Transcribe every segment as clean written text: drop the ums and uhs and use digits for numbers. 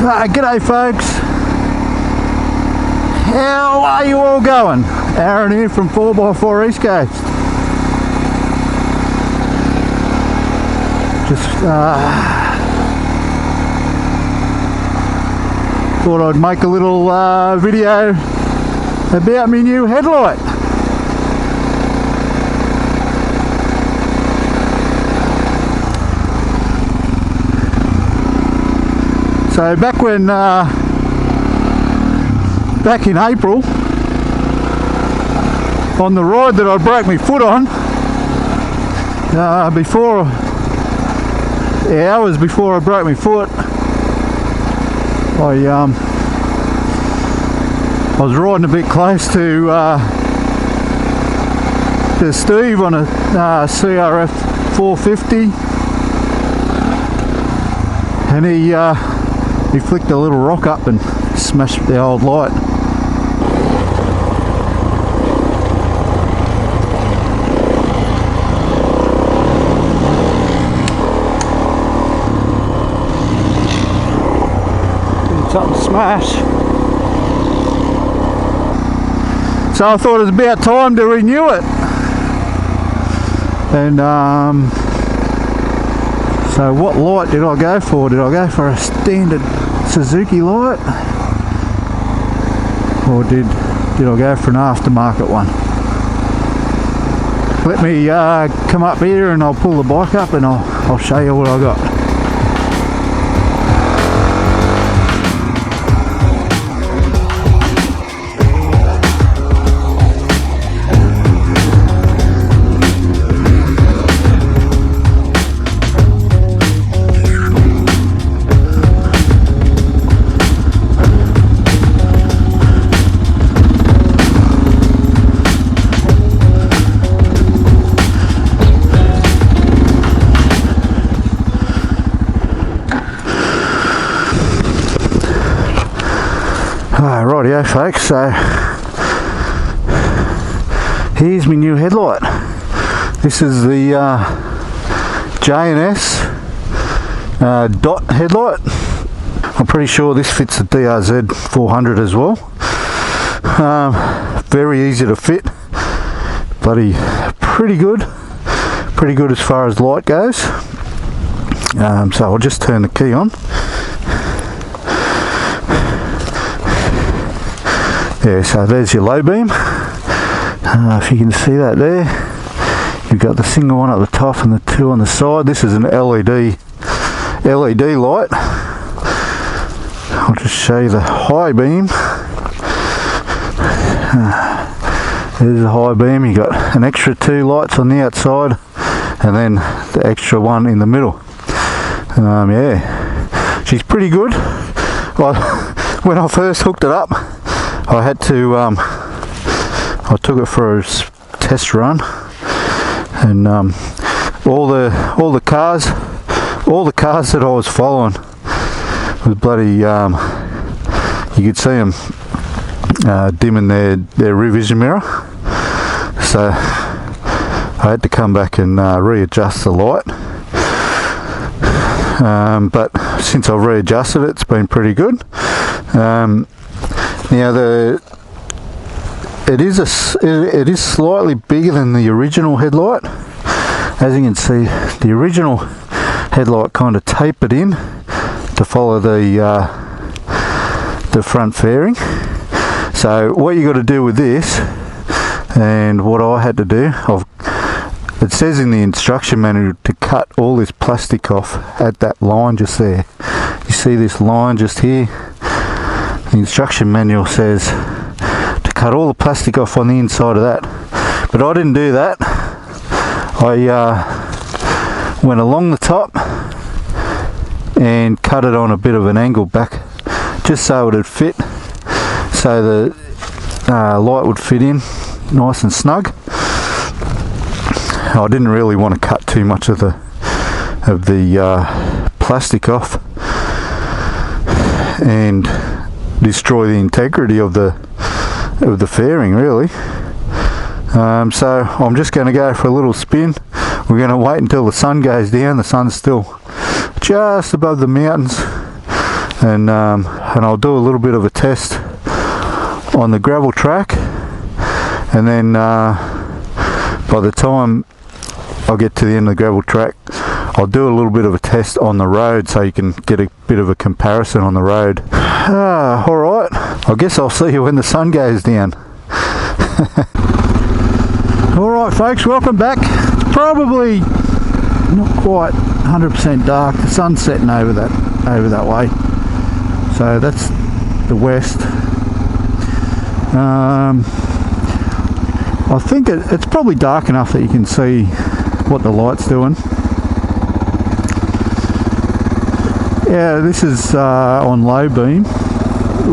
G'day folks, how are you all going? Aaron here from 4x4 East Coast. Just thought I'd make a little video about my new headlight. So back in April, on the ride that I broke my foot on, hours before I broke my foot, I was riding a bit close to Steve on a CRF 450, and he flicked a little rock up and smashed the old light. Something to smash. So I thought it was about time to renew it. And so what light did I go for? Did I go for a standard Suzuki light, or did I go for an aftermarket one? Let me come up here and I'll pull the bike up and I'll show you what I got. Rightio folks, so here's my new headlight. This is the J&S dot headlight. I'm pretty sure this fits the DRZ 400 as well. Very easy to fit, bloody pretty good as far as light goes. So I'll just turn the key on. Yeah, so there's your low beam. If you can see that there, you've got the single one at the top and the two on the side. This is an LED light. I'll just show you the high beam. There's the high beam. You got an extra two lights on the outside, and then the extra one in the middle. Yeah, she's pretty good. When I first hooked it up, I had to, I took it for a test run, and all the cars that I was following was bloody, you could see them dimming their rear vision mirror, so I had to come back and readjust the light. But since I've readjusted it, it's been pretty good. Now it is slightly bigger than the original headlight. As you can see, the original headlight kind of tapered in to follow the front fairing. So what you got to do with this, and what I had to do, it says in the instruction manual to cut all this plastic off at that line just there. You see this line just here? The instruction manual says to cut all the plastic off on the inside of that, but I didn't do that. I went along the top and cut it on a bit of an angle back, just so it would fit, so the light would fit in nice and snug. I didn't really want to cut too much of the plastic off and destroy the integrity of the fairing, really. So I'm just going to go for a little spin. We're going to wait until the sun goes down. The sun's still just above the mountains, and I'll do a little bit of a test on the gravel track, and then by the time I'll get to the end of the gravel track, I'll do a little bit of a test on the road so you can get a bit of a comparison on the road. Alright, I guess I'll see you when the sun goes down. Alright folks, welcome back. It's probably not quite 100% dark. The sun's setting over that way. So that's the west. I think it's probably dark enough that you can see what the light's doing. Yeah, this is on low beam.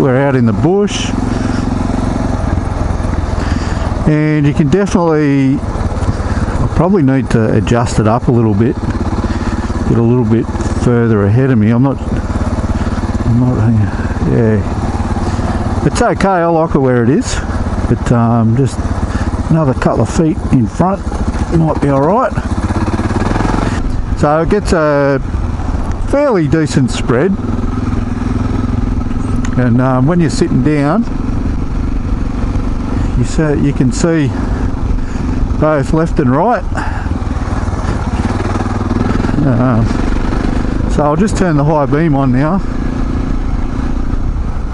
We're out in the bush, and you can definitely, I probably need to adjust it up a little bit, get a little bit further ahead of me. I'm not, yeah, it's okay, I like it where it is, but just another couple of feet in front, it might be alright. So it gets a fairly decent spread, and when you're sitting down, you can see both left and right. So I'll just turn the high beam on now,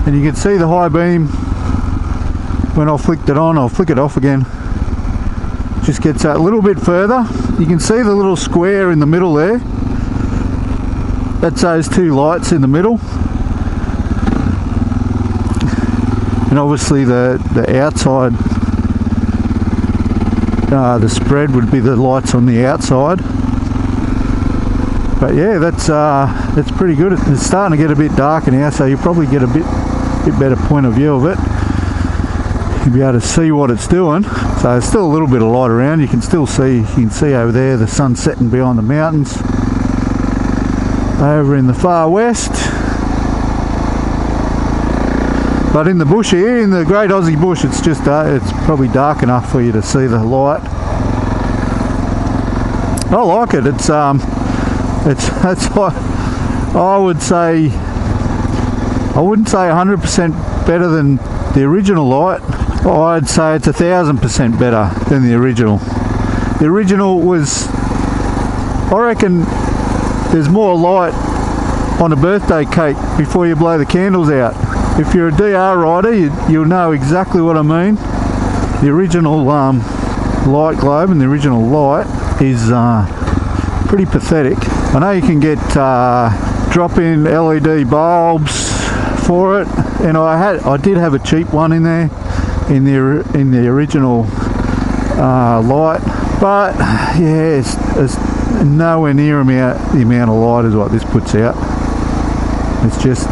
and you can see the high beam when I flicked it on. I'll flick it off again. Just gets a little bit further. You can see the little square in the middle there. That's those two lights in the middle, and obviously the outside, the spread would be the lights on the outside. But yeah, that's pretty good. It's starting to get a bit darker now, so you'll probably get a bit better point of view of it. You'll be able to see what it's doing. So there's still a little bit of light around. You can still see, over there the sun setting behind the mountains over in the far west. But in the bush here, in the Great Aussie Bush, it's just it's probably dark enough for you to see the light. I like it. It's like, I would say, I wouldn't say 100% better than the original light. I'd say it's 1,000% better than the original. The original was, I reckon, there's more light on a birthday cake before you blow the candles out. If you're a DR rider, you'll know exactly what I mean. The original light globe and the original light is pretty pathetic. I know you can get drop-in LED bulbs for it, and I did have a cheap one in there in the original light, but yeah, it's nowhere near the amount of light as what this puts out. It's just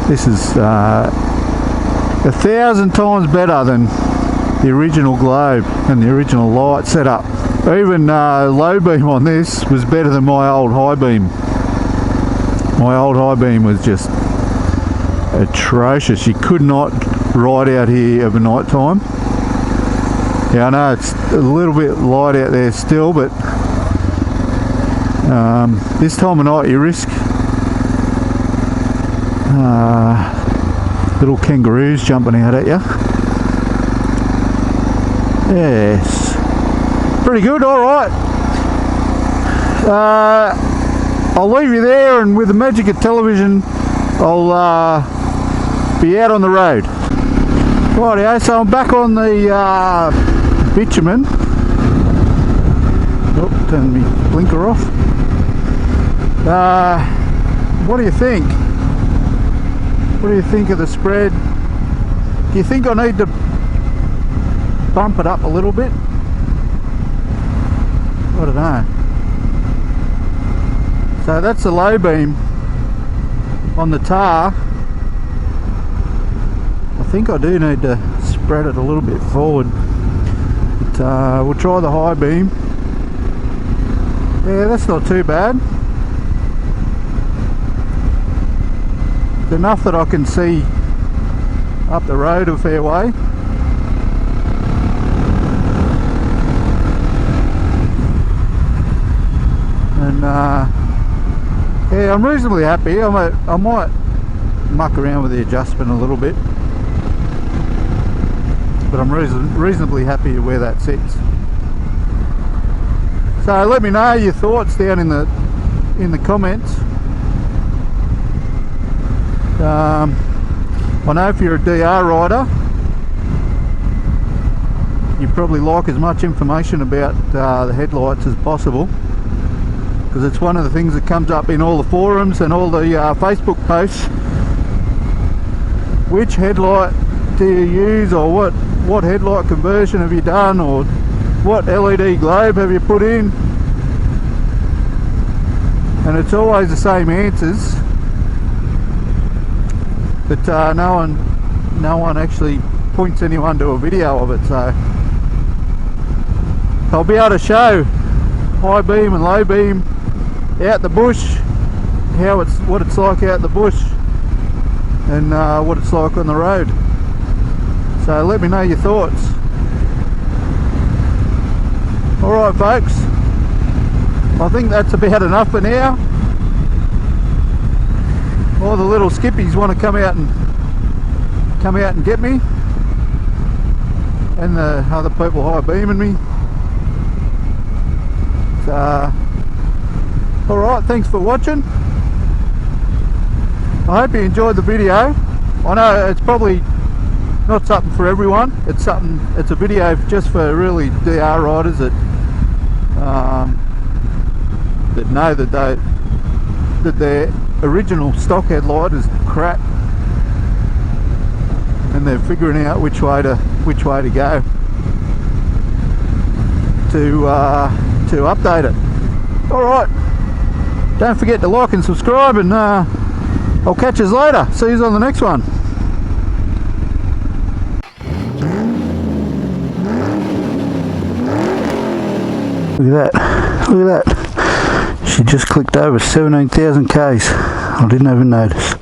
this is 1,000 times better than the original globe and the original light setup. Even low beam on this was better than my old high beam. My old high beam was just atrocious. You could not ride out here over night time. Yeah, I know it's a little bit light out there still, but this time of night you risk little kangaroos jumping out at you. Yes, pretty good. Alright, I'll leave you there, and with the magic of television I'll be out on the road. Rightio, so I'm back on the bitumen. Oh, turn my blinker off. What do you think? What do you think of the spread? Do you think I need to bump it up a little bit? I don't know. So that's the low beam on the tar. I think I do need to spread it a little bit forward, but we'll try the high beam. Yeah, that's not too bad. It's enough that I can see up the road a fair way. And yeah, I'm reasonably happy. I might muck around with the adjustment a little bit, but I'm reasonably happy where that sits. So let me know your thoughts down in the comments. I know if you're a DR rider, you probably like as much information about the headlights as possible, because it's one of the things that comes up in all the forums and all the Facebook posts. Which headlight do you use, or what headlight conversion have you done, or what LED globe have you put in? And it's always the same answers, but no one actually points anyone to a video of it. So I'll be able to show high beam and low beam out the bush, what it's like out the bush, and what it's like on the road. So let me know your thoughts. Alright folks, I think that's about enough for now. All the little skippies want to come out and get me, and the other people high beaming me. So alright, thanks for watching. I hope you enjoyed the video. I know it's probably not something for everyone. It's a video just for really DR riders that know that their original stock headlight is crap, and they're figuring out which way to go to update it. Alright, don't forget to like and subscribe, and I'll catch you later. See you on the next one. Look at that, she just clicked over 17,000 Ks. I didn't even notice.